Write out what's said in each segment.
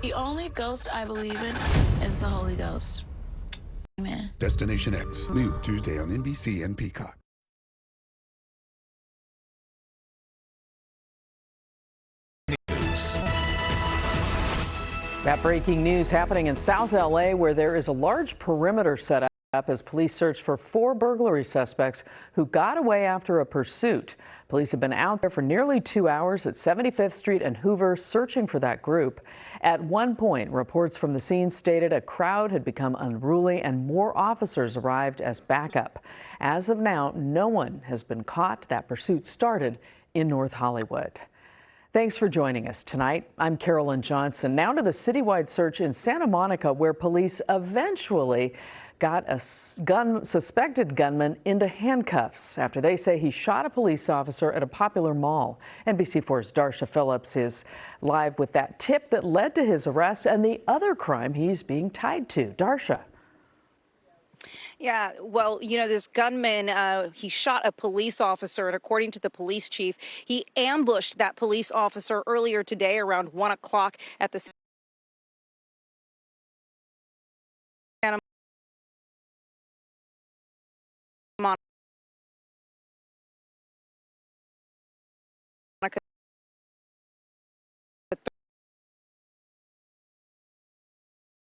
The only ghost I believe in is the Holy Ghost. Amen. Destination X, new Tuesday on NBC and Peacock. That breaking news happening in South LA, where there is a large perimeter set up as police search for 4 burglary suspects who got away after a pursuit. Police have been out there for nearly 2 hours at 75th Street and Hoover searching for that group. At one point, reports from the scene stated a crowd had become unruly and more officers arrived as backup. As of now, no one has been caught. That pursuit started in North Hollywood. Thanks for joining us tonight. I'm Carolyn Johnson. Now to the citywide search in Santa Monica, where police eventually got a suspected gunman into handcuffs after they say he shot a police officer at a popular mall. NBC4's Darsha Phillips is live with that tip that led to his arrest and the other crime he's being tied to. Darsha. Yeah, well, you know, this gunman, he shot a police officer, and according to the police chief, he ambushed that police officer earlier today around 1 o'clock at the Santa Monica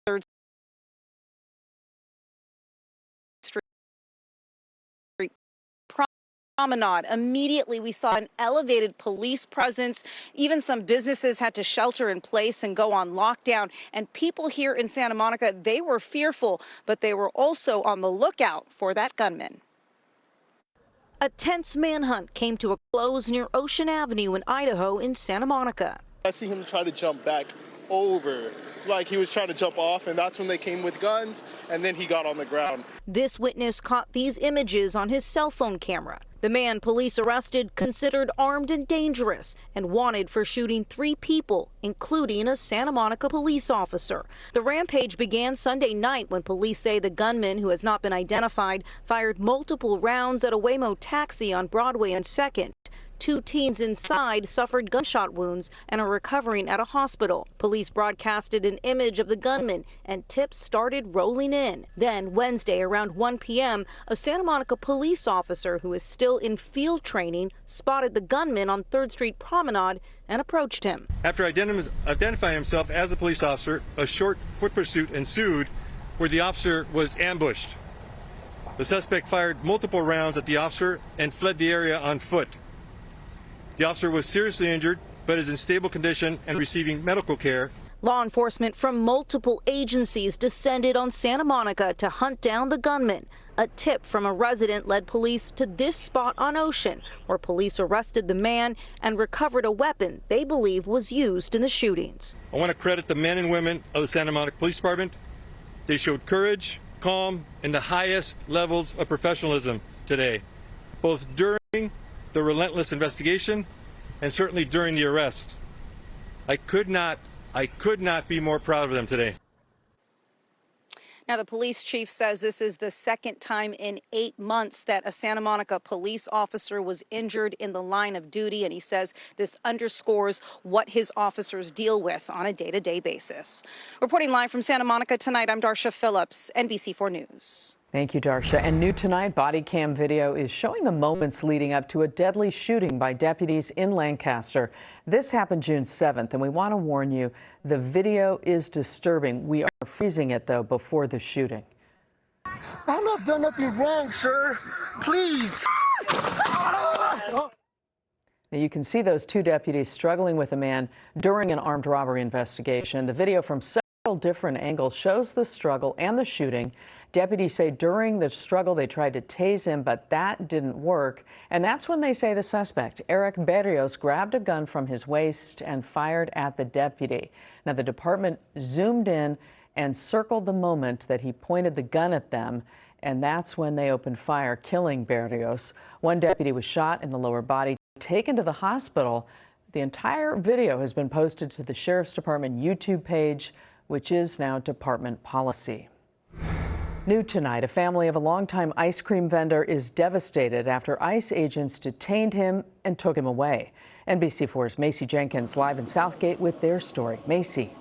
Third Street Promenade. Immediately, we saw an elevated police presence. Even some businesses had to shelter in place and go on lockdown. And people here in Santa Monica, they were fearful, but they were also on the lookout for that gunman. A tense manhunt came to a close near Ocean Avenue in Idaho in Santa Monica. I see him try to jump back over, like he was trying to jump off, and that's when they came with guns, and then he got on the ground. This witness caught these images on his cell phone camera. The man police arrested considered armed and dangerous and wanted for shooting 3 people, including a Santa Monica police officer. The rampage began Sunday night when police say the gunman, who has not been identified, fired multiple rounds at a Waymo taxi on Broadway and 2nd. 2 teens inside suffered gunshot wounds and are recovering at a hospital. Police broadcasted an image of the gunman and tips started rolling in. Then Wednesday around 1 p.m., a Santa Monica police officer who is still in field training spotted the gunman on 3rd Street Promenade and approached him. After identifying himself as a police officer, a short foot pursuit ensued where the officer was ambushed. The suspect fired multiple rounds at the officer and fled the area on foot. The officer was seriously injured, but is in stable condition and receiving medical care. Law enforcement from multiple agencies descended on Santa Monica to hunt down the gunman. A tip from a resident led police to this spot on Ocean, where police arrested the man and recovered a weapon they believe was used in the shootings. I want to credit the men and women of the Santa Monica Police Department. They showed courage, calm, and the highest levels of professionalism today, both during the relentless investigation and certainly during the arrest. I could not be more proud of them today. Now, the police chief says this is the second time in 8 months that a Santa Monica police officer was injured in the line of duty, and he says this underscores what his officers deal with on a day-to-day basis. Reporting live from Santa Monica tonight, I'm Darsha Phillips, NBC4 News. Thank you, Darsha. And new tonight, body cam video is showing the moments leading up to a deadly shooting by deputies in Lancaster. This happened June 7th, and we want to warn you, the video is disturbing. We are freezing it, though, before the shooting. I've not done nothing wrong, sir. Please. Now, you can see those 2 deputies struggling with a man during an armed robbery investigation. The video from several different angles shows the struggle and the shooting. Deputies say during the struggle they tried to tase him, but that didn't work. And that's when they say the suspect, Eric Berrios, grabbed a gun from his waist and fired at the deputy. Now, the department zoomed in and circled the moment that he pointed the gun at them, and that's when they opened fire, killing Berrios. One deputy was shot in the lower body, taken to the hospital. The entire video has been posted to the Sheriff's Department YouTube page, which is now department policy. New tonight, a family of a longtime ice cream vendor is devastated after ICE agents detained him and took him away. NBC4's Macy Jenkins live in Southgate with their story. Macy.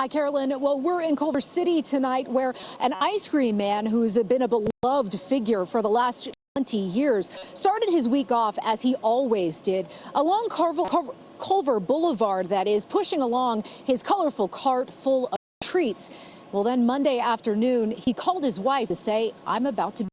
Hi, Carolyn. Well, we're in Culver City tonight, where an ice cream man who's been a beloved figure for the last 20 years started his week off as he always did, along Culver Boulevard, that is, pushing along his colorful cart full of treats. Well, then Monday afternoon, he called his wife to say, "I'm about to